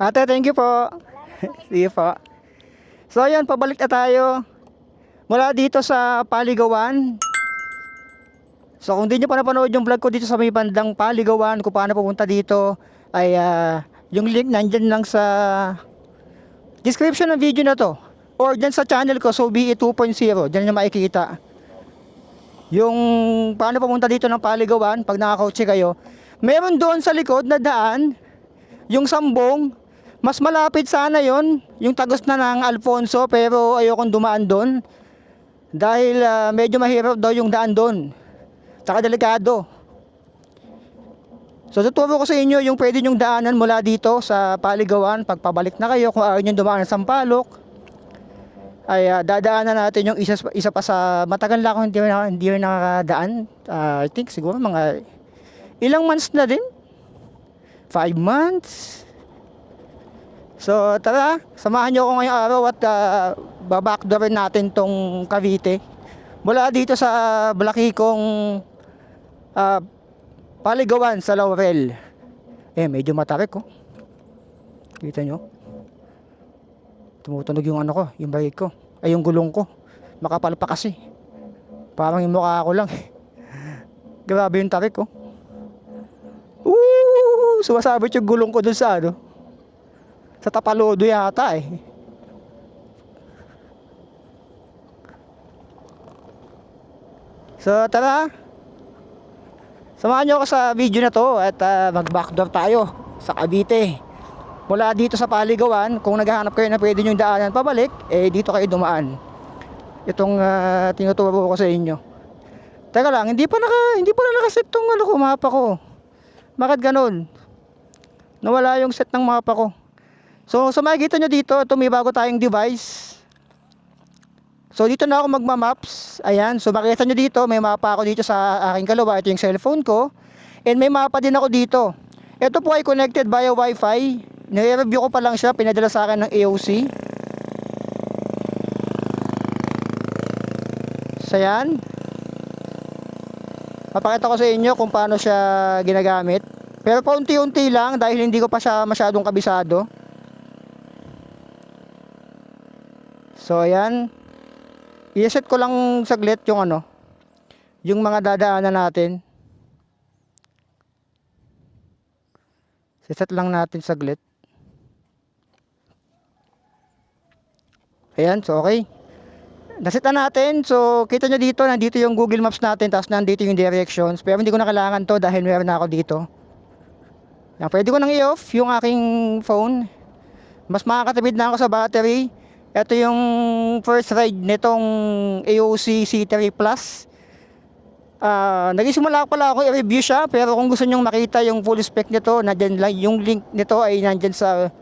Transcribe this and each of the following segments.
Ate, thank you po. Sige po. So ayan, pabalik na tayo. Mula dito sa Paligawan. So kung di nyo pa napanood yung vlog ko dito sa may bandang Paligawan, kung paano pupunta dito, ay yung link nandyan lang sa description ng video na to. Or dyan sa channel ko, so BE 2.0, dyan nyo makikita. Yung paano pumunta dito ng Paligawan, pag nakakotse kayo. Meron doon sa likod na daan, yung Sambong. Mas malapit sana yon, yung tagos na ng Alfonso, pero ayokong dumaan doon. Dahil medyo mahirap daw yung daan doon. Tsaka delikado. So tuturo ko sa inyo yung pwede nyong daanan mula dito sa Paligawan. Pagpabalik na kayo, kung ayaw nyo dumaan sa Sampaloc, ay dadaanan natin yung isa pa sa matagal na ako hindi rin nakakadaan. I think siguro mga ilang months na din. 5 months. So tara, samahan nyo ako ngayong araw at babackdoorin natin tong Cavite. Mula dito sa Balakikong Paligawan sa Laurel. Medyo matarik oh. Kita nyo? Tumutunog yung ano ko, yung brake ko. Ay yung gulong ko. Makapal pa kasi. Parang yung mukha ko lang. Grabe yung tarik oh. Sumasabit yung gulong ko dun sa ano. Sa Tapalodo yata eh. So tara, samahan nyo ako sa video na to at mag-backdoor tayo sa Cavite. Mula dito sa Paligawan, kung naghahanap kayo na pwede nyo daanan pabalik, dito kayo dumaan. Itong tinuturo ko sa inyo. Teka lang, hindi pa na nakaset tong ano ko, mapa ko. Bakit ganun? Nawala yung set ng mapa ko. So sa makikita nyo dito, ito may bago tayong device. So dito na ako magma-maps. Ayan, so makikita nyo dito, may mapa ako dito sa aking kalawa. Ito yung cellphone ko. And may mapa din ako dito. Ito po ay connected via Wi-Fi. Nire-review ko pa lang siya, pinadala sa akin ng AOC. So ayan. Papakita ko sa inyo kung paano siya ginagamit. Pero paunti-unti lang dahil hindi ko pa siya masyadong kabisado. So ayan. I-set ko lang saglit yung ano, yung mga dadaanan natin. I-set lang natin saglit. Ayan, so okay. Naset na natin. So kita nyo dito, nandito yung Google Maps natin, tapos nandito yung directions. Pero hindi ko na kailangan to dahil meron na ako dito. Yan, pwede ko nang i-off yung aking phone. Mas makakatipid na ako sa battery. Ito yung first ride nitong AOC C3 Plus. Nagsimula pala ako i-review siya, pero kung gusto nyong makita yung full spec nito, nandyan lang, yung link nito ay nandyan sa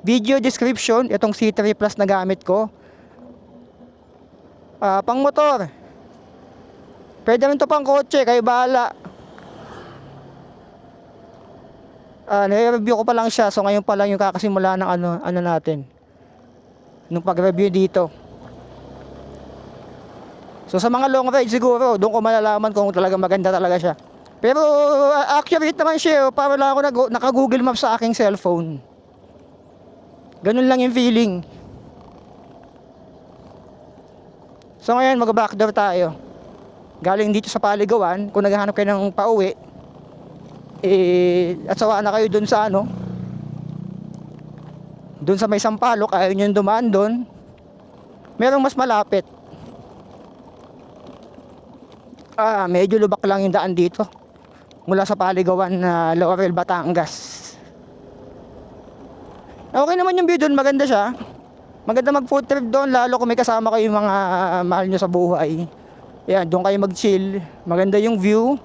video description. Itong C3 Plus na gamit ko. Pang motor. Pwede rin to pang kotse, kayo bahala. Nire-review ko pa lang siya, so ngayon pa lang yung kakasimula ng ano natin. Nung pag-review dito. So sa mga long ride siguro, doon ko malalaman kung talaga maganda talaga siya. Pero accurate naman siya, para lang ako naka-Google Maps sa aking cellphone. Ganun lang yung feeling. So ngayon mag-backdoor tayo. Galing dito sa Paligawan, kung naghahanap kayo ng pauwi, at sawa na kayo dun sa ano, dun sa may Sampaloc, ayaw nyo dumaan dun, merong mas malapit. Medyo lubak lang yung daan dito mula sa Paligawan na Laurel, Batangas. Okay naman yung view dun, maganda siya. Maganda mag food trip doon, lalo kung may kasama kayo yung mga mahal nyo sa buhay. Yan, doon kayo mag chill. Maganda yung view,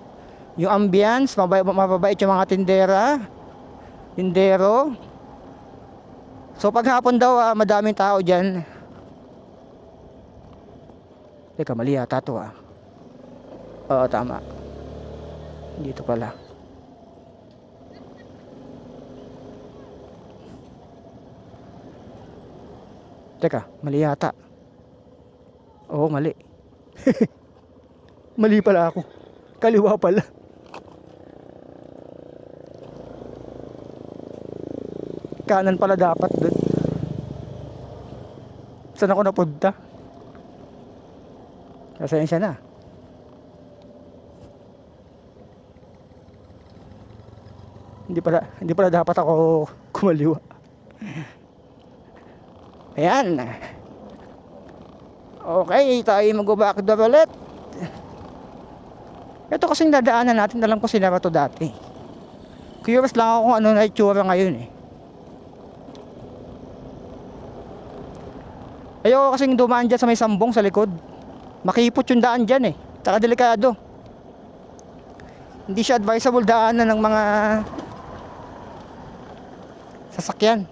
yung ambience, mababait yung mga tindero. So paghapon daw, madaming tao dyan. Teka, mali yata to Oo, tama. Dito pala. Teka, mali yata. Oo, mali. Mali pala ako. Kaliwa pala. Kanan pala dapat dun. Saan ako napunta? Pasensya na. Hindi pala dapat ako kumaliwa. Ayan. Okay, tayo mag-back door ulit. Ito kasing dadaanan natin, alam ko sinara to dati. Curious lang ako kung ano na itsura ngayon eh. Ayoko kasing dumaan dyan sa may sambong sa likod. Makipot yung daan dyan eh. Taka delikado. Hindi siya advisable daanan ng mga sasakyan.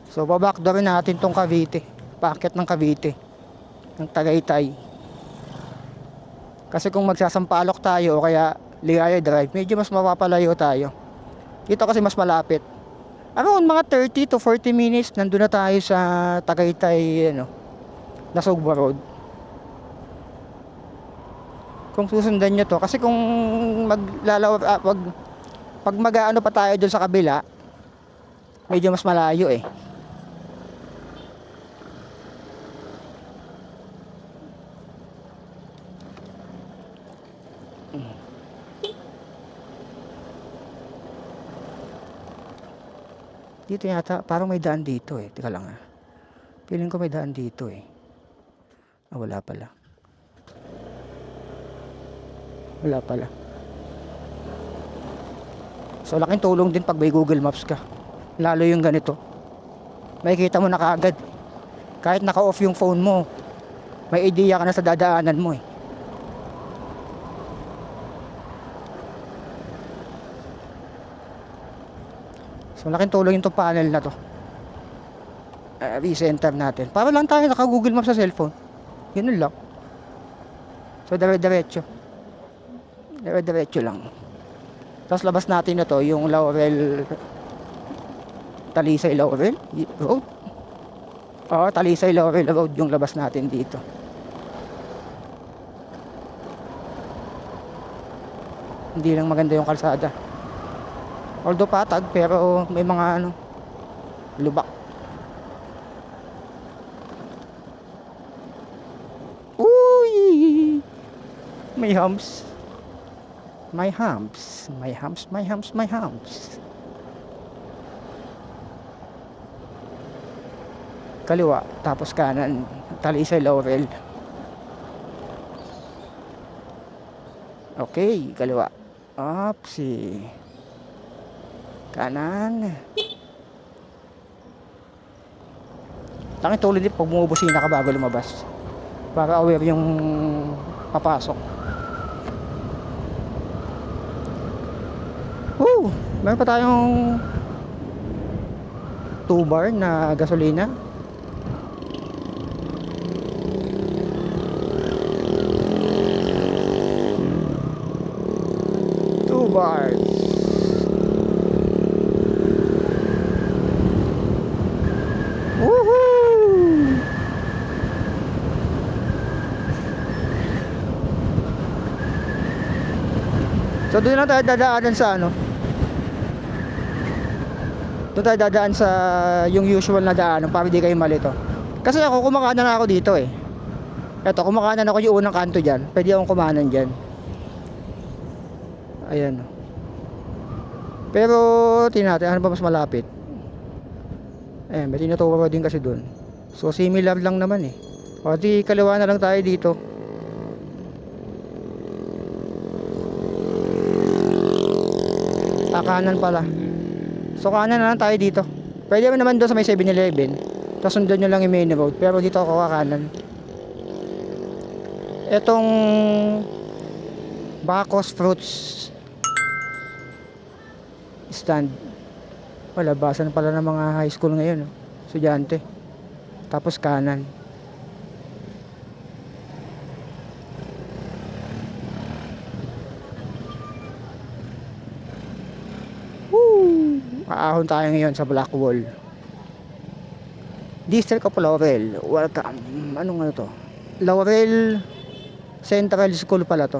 So babakdorin natin tong Cavite. Paakyat ng Cavite, ng Tagaytay. Kasi kung magsasampalok tayo o kaya Ligaya Drive, medyo mas mapapalayo tayo. Dito kasi mas malapit. Around mga 30 to 40 minutes nandun na tayo sa Tagaytay, Nasugba Road. Kung susundan nyo to, kasi kung pag mag-ano pa tayo dun sa kabila, medyo mas malayo eh. Dito yata, parang may daan dito eh. Teka lang ah. Feeling ko may daan dito eh. Wala pala. Wala pala. So laking tulong din pag may Google Maps ka. Lalo yung ganito. Makikita mo na kaagad. Kahit naka-off yung phone mo, may idea ka na sa dadaanan mo eh. So laking tulong yung panel na to. Recenter natin. Para lang tayo naka-Google Maps sa cellphone. Ganun lang. So dire-diretso. Dire-diretso lang. Tapos labas natin na to, yung Laurel, Talisay Laurel Road. Oo, Talisay Laurel Road yung labas natin dito. Hindi lang maganda yung kalsada. Although patag, pero may mga lubak. Uy! May humps. My humps. My humps, my humps, my humps. Kaliwa, tapos kanan. Talisay Laurel. Okay, kaliwa. Upsi. Kanan. Laking tulad din pag bumubusina ka bago lumabas. Para aware yung papasok. Meron pa tayong 2 bar na gasolina. Bars. Woohoo! So doon lang tayo dadaanan sa doon tayo dadaan sa yung usual na daan para di kayo malito. Kasi ako kumakanan na ako dito eh. Eto, kumakanan ako yung unang kanto dyan. Pwede akong kumanan dyan. Ayan. Pero tingnan natin ano ba mas malapit. Ayan, may tinuturo din kasi doon. So similar lang naman eh. O di kaliwa na lang tayo dito. Kanan pala. So kanan na lang tayo dito. Pwede naman doon sa may 7-Eleven. Tapos sundan nyo lang yung main road. Pero dito ako kakanan. Etong Bacos Fruits stand. Wala, basan pala ng mga high school ngayon, estudyante. Tapos kanan. Woo! Kaahon tayo ngayon sa Blackwall. District of Laurel. Welcome. Anong to? Laurel Central School pala to.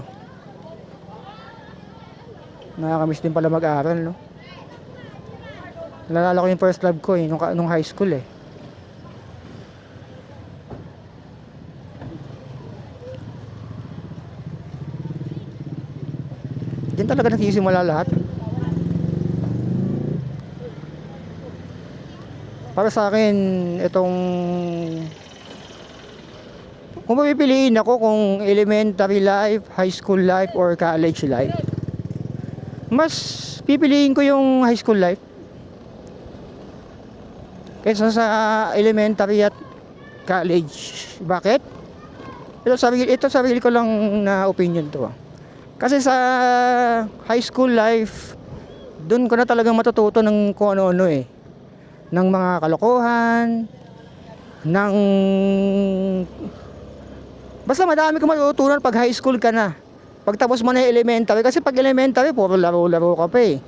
Nakakamiss din pala mag-aral, no? Naalala ko yung first love ko eh, nung high school eh. Diyan talaga nagsisimula lahat. Para sa akin, itong kung papipiliin ako kung elementary life, high school life, or college life, mas pipiliin ko yung high school life kaysa sa elementary at college. Bakit? Ito sarili ko lang na opinion to. Kasi sa high school life, dun ko na talagang matututo ng kung ano-ano eh. Ng mga kalokohan, ng basta madami kang matutunan pag high school ka na. Pag tapos mo na yung elementary, kasi pag elementary puro laro-laro ka pa eh.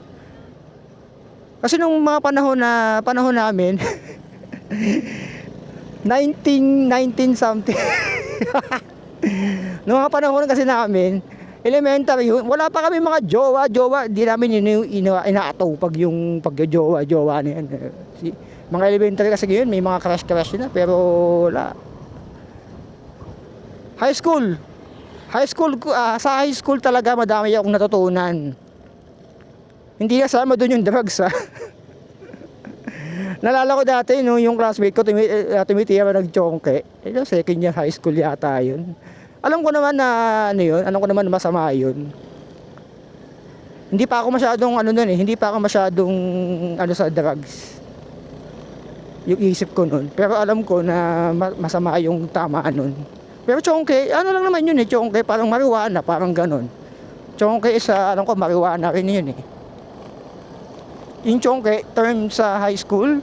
Kasi nung mga panahon namin 19 something nung mga panahon kasi namin elementary, wala pa kami mga jowa, di namin inaatupag yung pagjojowa na yan. Mga elementary kasi ngayon may mga crush na, pero wala. High school, sa high school talaga madami akong natutunan. Hindi kasama doon yung drugs ha. Nalala ko dati no, yung classmate ko tumitira nagchongke. Ito second year high school yata yun. Alam ko naman na ano yun, alam ko naman na masama yun. Hindi pa ako masyadong sa drugs. Yung isip ko nun. Pero alam ko na masama yung tama nun. Pero chongke, ano lang naman yun eh, chongke parang marijuana, parang ganon. Chongke alam ko marijuana rin yun eh. Yung chongke, term sa high school,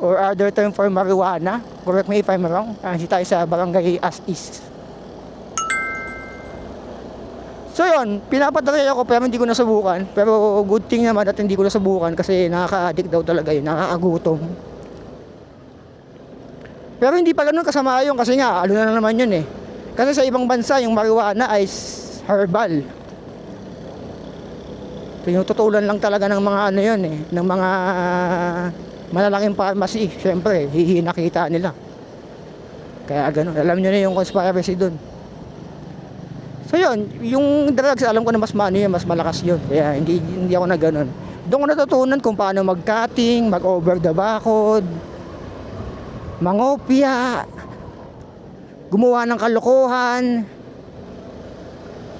or other term for marijuana, correct me if I'm wrong, kasi tayo sa barangay as is. So yun, pinapadry ako pero hindi ko nasubukan. Pero good thing naman at hindi ko nasubukan kasi nakaka-addict daw talaga yun, nakakagutom. Pero hindi pa ganun kasama yun kasi nga, ano na naman yun eh. Kasi sa ibang bansa, yung marijuana ay herbal. Tinututulan lang talaga ng mga ano yun eh, ng mga malalaking pharmacy. Siyempre, hihinakita nila. Kaya ganun, alam nyo na yung conspiracy dun. So yun, yung drugs, alam ko na mas malakas yun. Kaya hindi ako na ganun. Doon ko natutunan kung paano mag-cutting, mag-over the bakod, mangopya, gumawa ng kalokohan.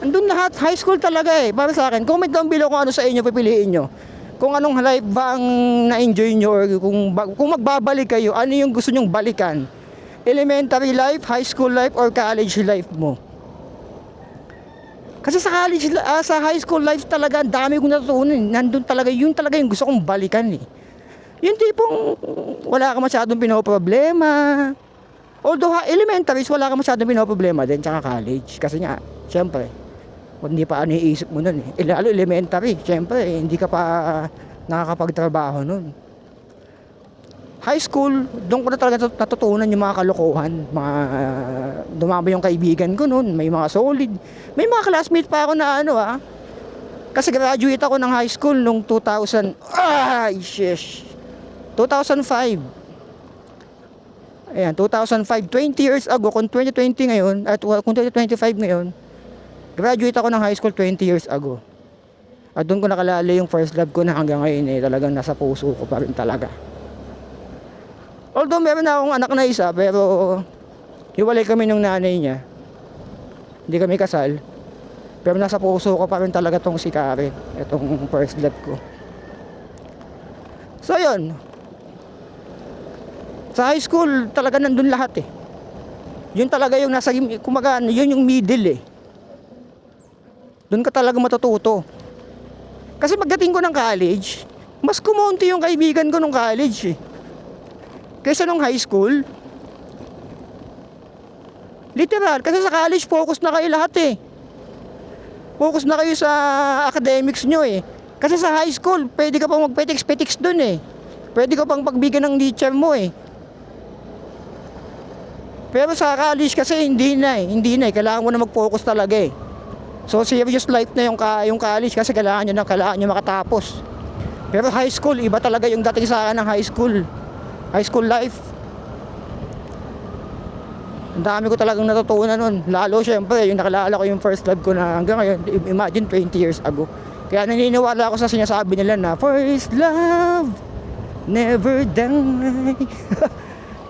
Andun lahat, high school talaga eh. Para sa akin, comment down below kung ano sa inyo pipiliin nyo. Kung anong life ba ang na-enjoy nyo, or kung magbabalik kayo, ano yung gusto nyong balikan. Elementary life, high school life, or college life mo. Kasi sa high school life talaga, ang dami kong natutunan. Nandun talaga, yun talaga yung gusto kong balikan eh. Yung tipong wala ka masyadong pinoproblema. Although elementaries, wala ka masyadong pinoproblema din, tsaka college. Kasi nga, syempre, hindi pa ano iisip mo nun eh. Lalo elementary, syempre, hindi ka pa nakakapagtrabaho nun. High school, doon ko na talaga natutunan yung mga kalokohan. Dumami yung kaibigan ko nun, may mga solid. May mga classmate pa ako na kasi graduate ako ng high school nung 2005. Ayan, 2005, 20 years ago, kung 2020 ngayon, at kung 2025 ngayon, graduate ako ng high school 20 years ago. At doon ko nakalala yung first love ko na hanggang ngayon eh, talagang nasa puso ko pa rin talaga. Although meron na akong anak na isa, pero hiwalay kami ng nanay niya. Hindi kami kasal. Pero nasa puso ko pa rin talaga tong si Karen, itong first love ko. So yun, sa high school talaga nandun lahat eh. Yun talaga yung nasa, kumaga, yun yung middle eh. Doon ka talaga matututo. Kasi pagdating ko ng college, mas kumonti yung kaibigan ko nung college eh. Kaysa nung high school. Literal, kasi sa college focus na kayo lahat eh. Focus na kayo sa academics nyo eh. Kasi sa high school, pwede ka pang magpetiks-petiks dun eh. Pwede ka pang pagbigyan ng teacher mo eh. Pero sa college kasi hindi na eh. Kailangan mo na mag-focus talaga eh. So serious life na yung college kasi kailangan nyo makatapos. Pero high school, iba talaga yung dating sa akin ng high school. High school life. Ang dami ko talagang natutunan nun. Lalo syempre, yung nakilala ko yung first love ko na hanggang ngayon, imagine 20 years ago. Kaya naniniwala ako sa sinasabi nila na first love never die.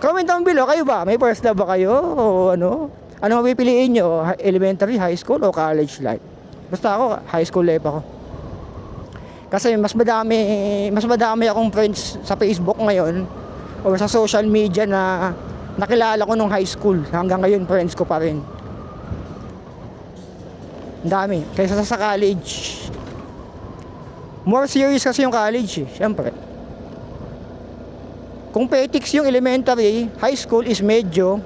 Comment down below, kayo ba? May first love ba kayo? O ano? Ano mapipiliin nyo? Elementary, high school o college life? Basta ako, high school life ako. Kasi mas madami akong friends sa Facebook ngayon o sa social media na nakilala ko nung high school. Hanggang ngayon friends ko pa rin. Ang dami. Kaysa sa college. More serious kasi yung college eh, syempre. Kung petics yung elementary, high school is medyo,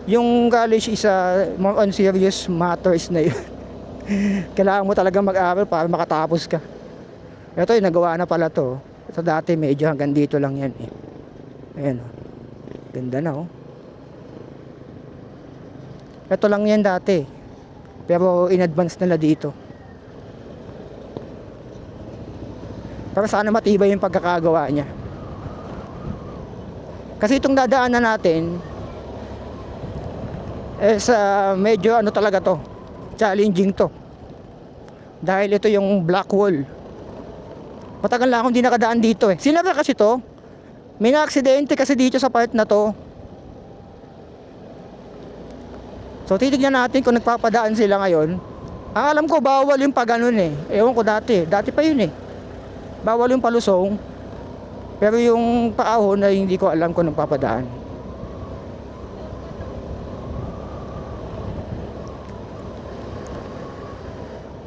yung college is more on serious matters na yun. Kailangan mo talaga mag-aral para makatapos ka. Ito yung nagawa na pala to. Ito dati medyo hanggang dito lang yan eh. Ayan o. Ganda na oh. Ito lang yan dati. Pero in advance nila dito. Para sana matibay yung pagkakagawa niya. Kasi itong dadaanan natin medyo ano talaga to, challenging to. Dahil ito yung black wall. Matagal na akong di nakadaan dito eh. Sinara kasi to. May na-aksidente kasi dito sa part na to. So titignan natin kung nagpapadaan sila ngayon. Ang alam ko bawal yung pag-ganun eh. Ewan ko dati pa yun eh. Bawal yung palusong. Pero yung paahon na hindi ko alam kung nagpapadaan.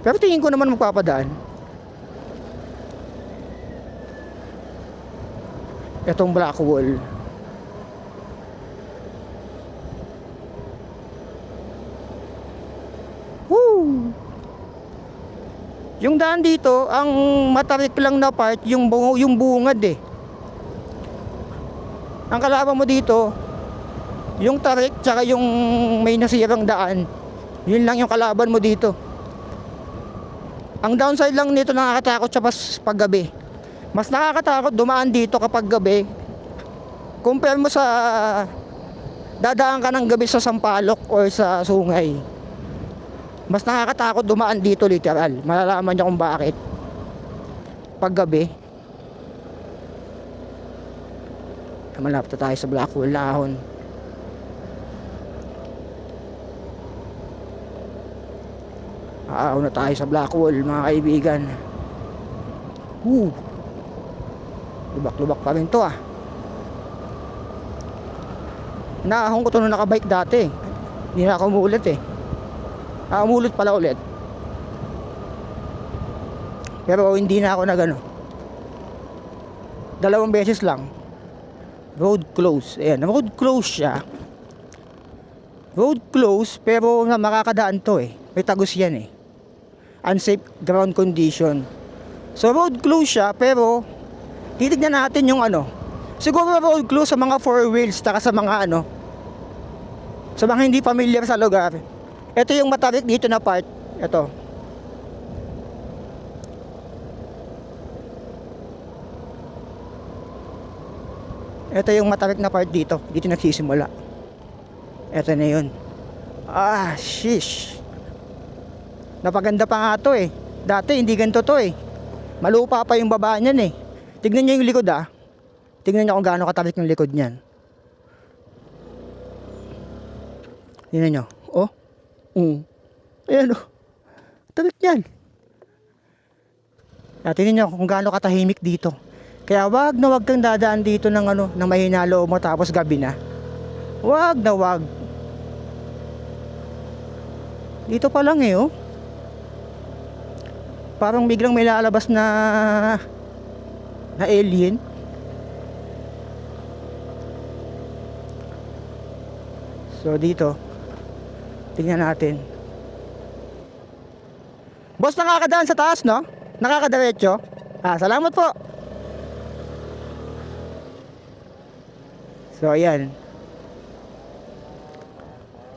Pero tingin ko naman magpapadaan. Itong black wall. Woo! Yung daan dito, ang matarik lang na part, yung bungad eh. Ang kalaban mo dito, yung tarik tsaka yung may nasirang daan. Yun lang yung kalaban mo dito. Ang downside lang nito, nakakatakot siya paggabi. Mas nakakatakot dumaan dito kapag gabi. Compare mo sa dadaan ka ng gabi sa Sampaloc or sa Sungay. Mas nakakatakot dumaan dito literal. Malalaman niyo kung bakit. Paggabi. Malapit tayo sa Blackwell Lahon. Una tayo sa Blackwell mga kaibigan. Lubak-lubak pa rin to ah. Naahon ko to nung nakabike dati. Hindi na ako umulit eh. Umulit pala ulit. Pero hindi na ako nagano. 2 beses lang. Road close. Ayan, road close siya. Road close pero makakadaan to eh. May tagos yan eh. Unsafe ground condition. So road close siya pero titignan natin yung ano. Siguro road close sa mga 4 wheels taka sa mga ano. Sa mga hindi familiar sa lugar. Ito yung matarik dito na part. Ito. Ito yung matarik na part dito. Dito nagsisimula. Ito na yun. Shish. Napaganda pa nga to eh. Dati hindi ganito to eh. Malupa pa yung baba niyan eh. Tignan nyo yung likod ah. Tignan nyo kung gaano katarik yung likod niyan. Tignan nyo. Oh. Ayan oh. Tarik niyan. Tignan nyo kung gaano katahimik dito. Kaya wag kang dadaan dito ng ano, ng mahina loob mo tapos gabi na. Wag. Dito pa lang eh oh. Parang biglang may lalabas na alien. So dito tingnan natin. Boss, nakakadaan sa taas no? Nakakadiretso? Salamat po. So ayan.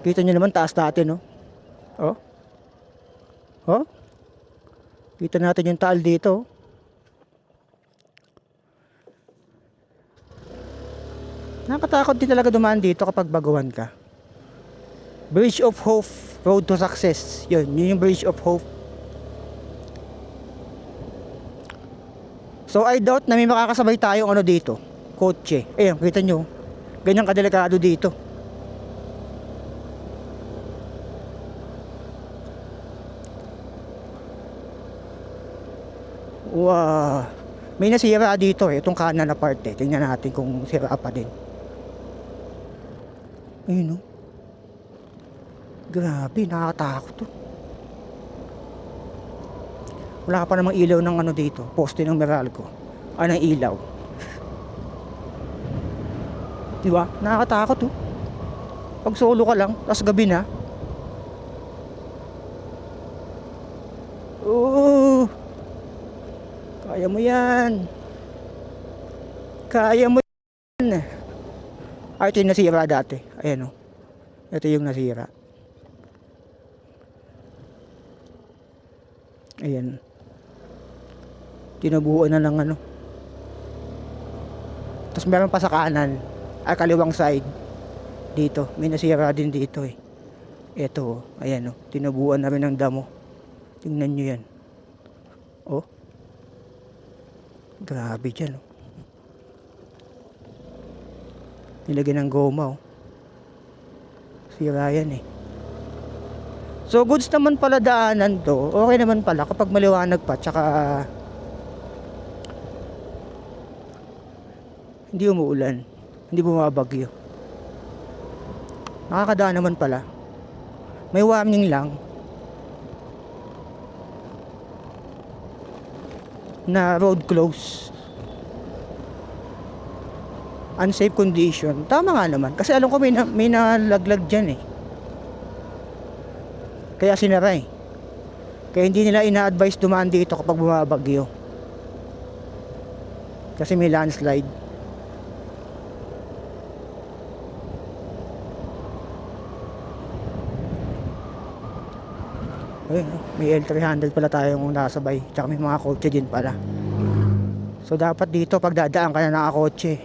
Kita nyo naman taas natin no? Oh. Oh, kita natin yung taal dito. Nakakatakot din talaga dumaan dito kapag baguhan ka. Bridge of Hope, Road to Success. Yun yung Bridge of Hope. So I doubt na may makakasabay tayong ano dito, kotse. Ayun, kita nyo, ganyan kadelikado dito. Wow, may nasira dito itong kanan na parte. Tingnan natin kung sira pa din. Ayun, no? Grabe, nakakatakot to. Wala pa namang ilaw ng ano dito, poste ng Meralco. Ng ilaw. Diba? Nakakatakot to. Pag solo ka lang, tapos gabi na. Oh, kaya mo yan. Kaya mo yan. Ito yung nasira dati. Ayan o. Ito yung nasira. Ayan. Tinubuan na lang ano. Tapos meron pa sa kanan. Kaliwang side. Dito. May nasira din dito eh. Ito o. Ayan o. Tinubuan na rin ng damo. Tingnan nyo yan. Oh. Grabe dyan o. Nilagyan ng goma oh. Sira yan eh. So goods naman pala daanan to. Okay naman pala kapag maliwanag pa. Tsaka hindi umuulan. Hindi bumabagyo. Nakakadaan naman pala. May warning lang na road close, unsafe condition. Tama nga naman kasi alam ko may nalaglag dyan eh, kaya sinara eh. Kaya hindi nila ina-advise dumaan dito kapag bumabagyo kasi may landslide. Ayun, may L300 pala tayong nasabay. Tsaka may mga kotse din pala. So dapat dito pag dadaan ka na nakakotse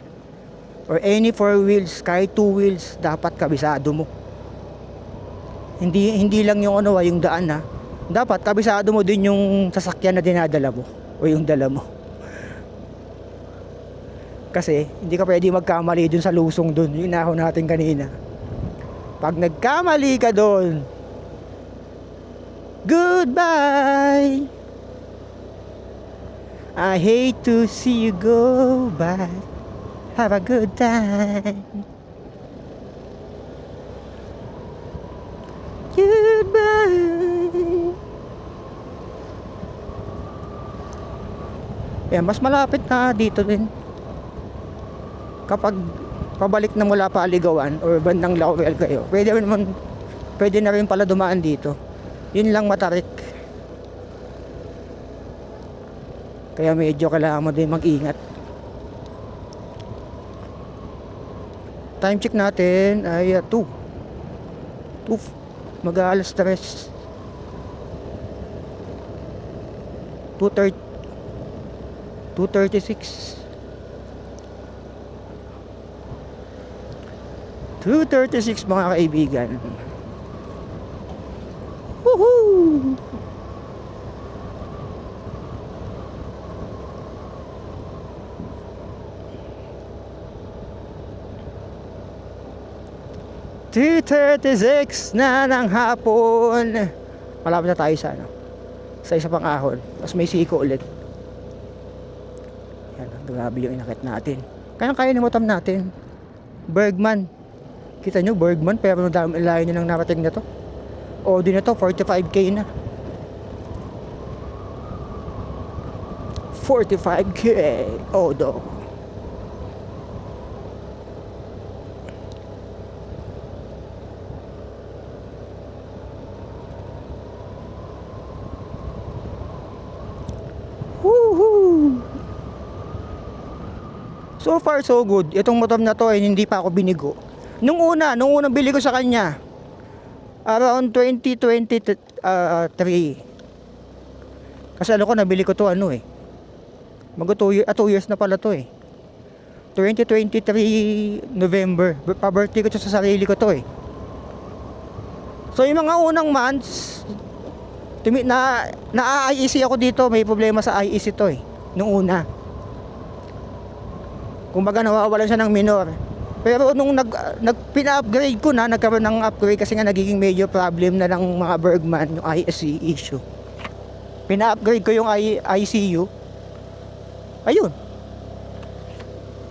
or any 4 wheels, kahit 2 wheels, dapat kabisado mo. Hindi lang yung ano, yung daan ha. Dapat kabisado mo din yung sasakyan na dinadala mo o yung dala mo. Kasi hindi ka pwede magkamali dun sa lusong dun. Yung inaho natin kanina. Pag nagkamali ka dun, goodbye. I hate to see you go by. Have a good time. Goodbye. Yeah, mas malapit na dito din. Kapag pabalik na mula Paligawan or bandang Laurel kayo, pwede na rin pala dumaan dito. Yun lang matarik. Kaya medyo kailangan mo din mag-ingat. Time check natin ay 2 mag-aalas 3 2:36 mga kaibigan. Woohoo! $2:36 na ng hapon. Malapit na tayo sa ano, sa isa pang ahon. Tapos may siko ulit. Yan, grabe yung inakit natin. Kaya ng motam natin. Bergman. Kita nyo, Bergman, pero layo nyo nang narating na to. Audi na to, 45k na. 45k Odo. Woohoo! So far so good. Itong motor na to ay hindi pa ako binigo. Nung unang bili ko sa kanya, around 2023, Kasi alam ko nabili ko to ano eh. Mag 2 years na pala to eh. 2023 November. Pa-birthday ko to sa sarili ko to eh. So yung mga unang months, na-IEC ako dito. May problema sa IEC to eh. Nung una. Kumbaga nawawalan siya ng minor. Pero nung pina-upgrade ko na, nagkaroon ng upgrade kasi nga nagiging major problem na ng mga Bergman yung IEC issue. Pina-upgrade ko yung ICU. Ayun.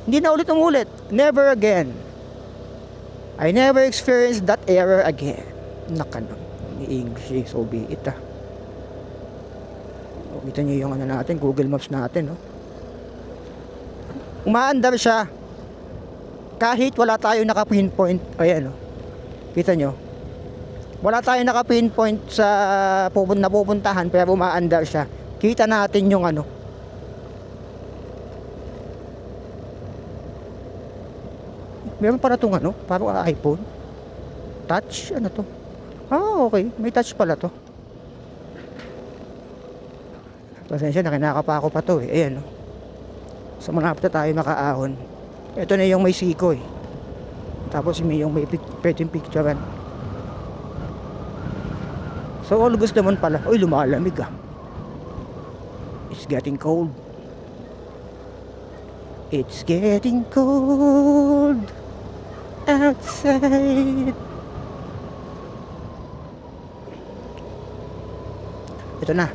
Hindi na ulit umulit. Never again. I never experienced that error again. Nakanang. English is so be it ah. Kita nyo yung ano natin, Google Maps natin, no? Umaandar siya. Kahit wala tayo naka-pinpoint. Ayan, no? Kita nyo? Wala tayo naka-pinpoint sa napupuntahan, pero umaandar siya. Kita natin yung ano. Meron para itong ano, parang iPhone. Touch, ano to? Ah, okay. May touch pala to. Pasensya na, kinakapa ako pa to eh. Ayan, no? So malapit na tayo makaahon. Ito na yung may siko eh. Tapos yung may pwedeng picturean. So August naman pala. Uy, lumalamig ah. It's getting cold. It's getting cold outside. Ito na.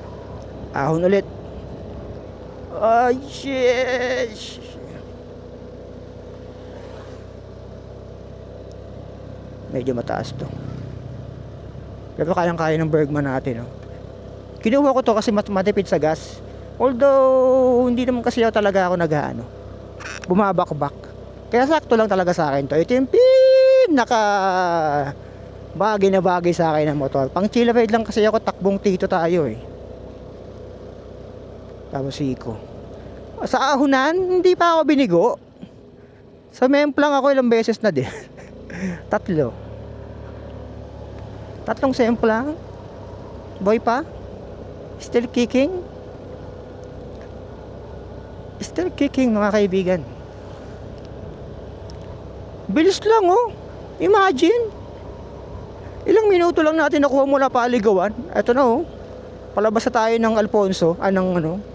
Ahon ulit. Oh, shit. Medyo mataas to. Pero kayang-kaya ng Bergman natin, no? Kinuha ko to kasi matipid sa gas. Although, hindi naman kasi talaga ako nag-ano. Bumabakbak. Kaya sakto lang talaga sa akin to. Ito yung bagay na bagay sa akin ng motor. Pang chill ride lang kasi ako, takbong tito tayo eh. Tapos siko. Sa ahunan, hindi pa ako binigo. Sa memplang ako ilang beses na din. 3. 3 semplang. Boy pa. Still kicking. Still kicking mga kaibigan. Bilis lang oh. Imagine. Ilang minuto lang natin nakuha mula Paligawan. Ito na oh. Palabas na tayo ng Alfonso.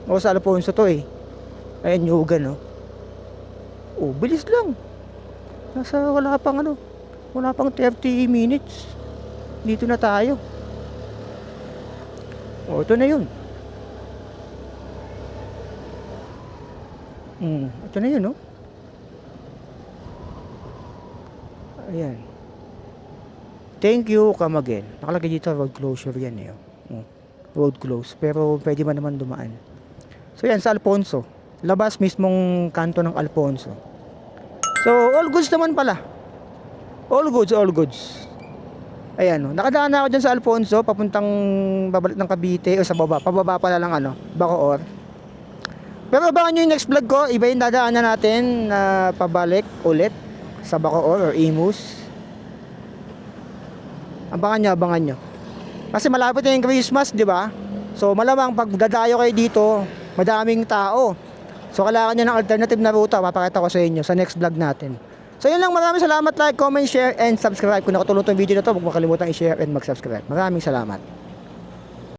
O sa Alfonso to eh. Ayan Yugan oh. Oh, bilis lang. Wala pang 30 minutes. Dito na tayo. Oh, ito na yun. Ito na yun oh. Ayan. Thank you, come again. Nakalagay dito road closure yan eh. Road close. Pero pwede man naman dumaan. So yan, sa Alfonso. Labas mismong kanto ng Alfonso. So, all goods naman pala. All goods. Ayan, nakadaan na ako dyan sa Alfonso, papuntang babalik ng Cavite o sa baba. Pababa pala lang Bacoor. Pero abangan nyo yung next vlog ko. Iba yung dadaanan natin na pabalik ulit sa Bacoor or Imus. Abangan nyo. Kasi malapit na yung Christmas, di ba? So malamang pag dadayo kayo dito, madaming tao. So kailangan nyo ng alternative na ruta. Papakita ko sa inyo sa next vlog natin. So yun lang, maraming salamat. Like, comment, share, and subscribe. Kung nakatulong itong video na to, huwag makalimutan i-share and mag-subscribe. Maraming salamat.